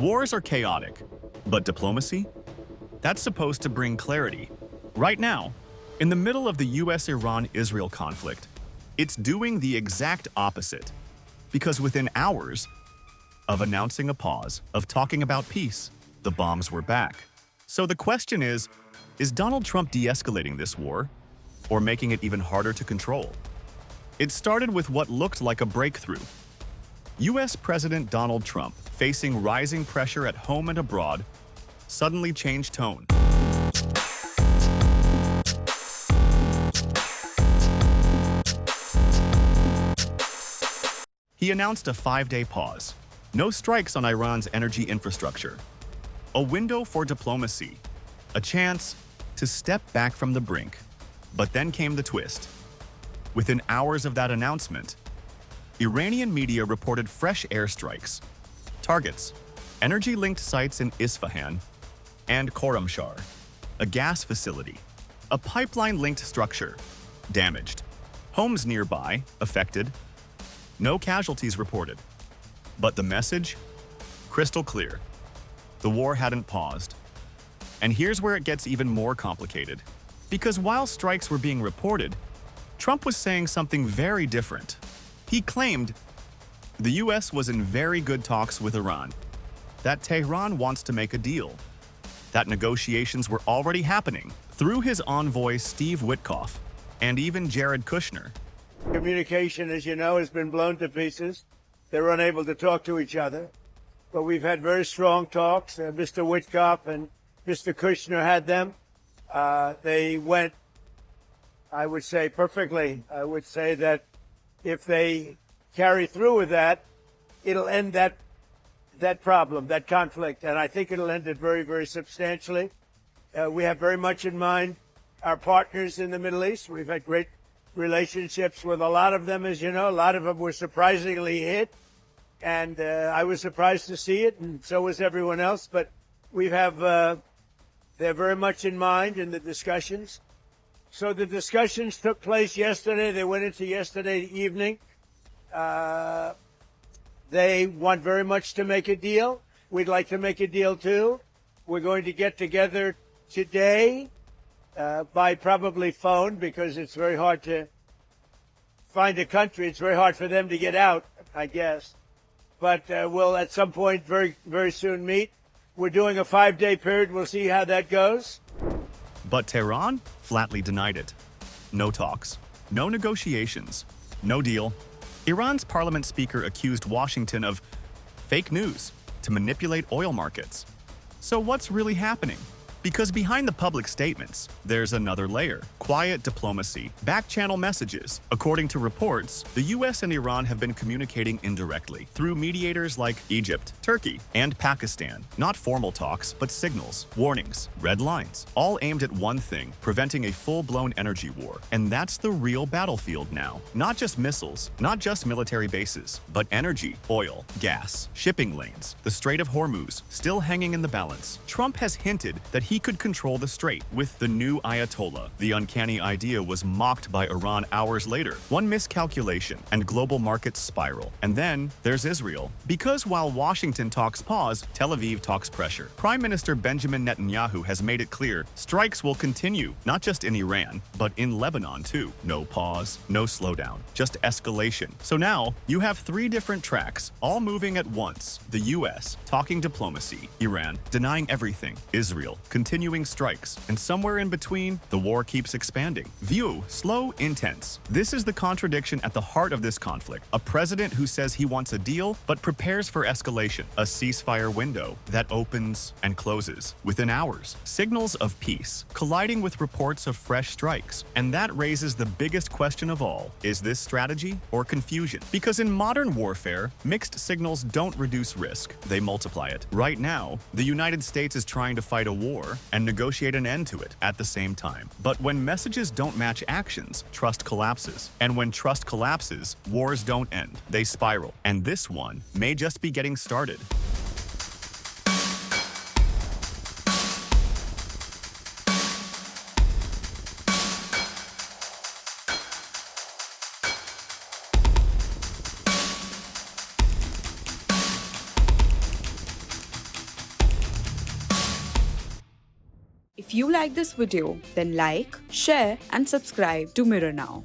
Wars are chaotic, but diplomacy? That's supposed to bring clarity. Right now, in the middle of the US-Iran-Israel conflict, it's doing the exact opposite. Because within hours of announcing a pause, of talking about peace, the bombs were back. So the question is Donald Trump de-escalating this war, or making it even harder to control? It started with what looked like a breakthrough. US President Donald Trump, facing rising pressure at home and abroad, suddenly changed tone. He announced a 5-day pause. No strikes on Iran's energy infrastructure. A window for diplomacy. A chance to step back from the brink. But then came the twist. Within hours of that announcement, Iranian media reported fresh airstrikes. Targets: energy-linked sites in Isfahan and Khorramshahr, a gas facility, a pipeline-linked structure, damaged. Homes nearby, affected. No casualties reported. But the message? Crystal clear. The war hadn't paused. And here's where it gets even more complicated. Because while strikes were being reported, Trump was saying something very different. He claimed the US was in very good talks with Iran, that Tehran wants to make a deal, that negotiations were already happening through his envoy Steve Witkoff and even Jared Kushner. Communication, as you know, has been blown to pieces. They're unable to talk to each other. But we've had very strong talks. Mr. Witkoff and Mr. Kushner had them. They went, I would say, perfectly. I would say that if they carry through with that, it'll end that problem, that conflict. And I think it'll end it very, very substantially. We have very much in mind our partners in the Middle East. We've had great relationships with a lot of them, as you know. A lot of them were surprisingly hit. And I was surprised to see it, and so was everyone else. But we have, they're very much in mind in the discussions. So the discussions took place yesterday. They went into yesterday evening. They want very much to make a deal. We'd like to make a deal too. We're going to get together today by probably phone, because it's very hard to find a country. It's very hard for them to get out, I guess. But we'll at some point very, very soon meet. We're doing a 5-day period. We'll see how that goes. But Tehran flatly denied it. No talks, no negotiations, no deal. Iran's parliament speaker accused Washington of fake news to manipulate oil markets. So what's really happening? Because behind the public statements, there's another layer: quiet diplomacy, backchannel messages. According to reports, the US and Iran have been communicating indirectly through mediators like Egypt, Turkey, and Pakistan. Not formal talks, but signals, warnings, red lines, all aimed at one thing: preventing a full-blown energy war. And that's the real battlefield now. Not just missiles, not just military bases, but energy, oil, gas, shipping lanes, the Strait of Hormuz, still hanging in the balance. Trump has hinted that he could control the strait with the new Ayatollah. The uncanny idea was mocked by Iran hours later. One miscalculation and global markets spiral. And then there's Israel. Because while Washington talks pause, Tel Aviv talks pressure. Prime Minister Benjamin Netanyahu has made it clear strikes will continue, not just in Iran, but in Lebanon too. No pause, no slowdown, just escalation. So now you have 3 different tracks, all moving at once. The US talking diplomacy, Iran denying everything, Israel continuing strikes, and somewhere in between, the war keeps expanding. View, slow, intense. This is the contradiction at the heart of this conflict. A president who says he wants a deal, but prepares for escalation. A ceasefire window that opens and closes within hours. Signals of peace, colliding with reports of fresh strikes. And that raises the biggest question of all. Is this strategy or confusion? Because in modern warfare, mixed signals don't reduce risk. They multiply it. Right now, the United States is trying to fight a war and negotiate an end to it at the same time. But when messages don't match actions, trust collapses. And when trust collapses, wars don't end. They spiral. And this one may just be getting started. If you like this video, then like, share and subscribe to Mirror Now.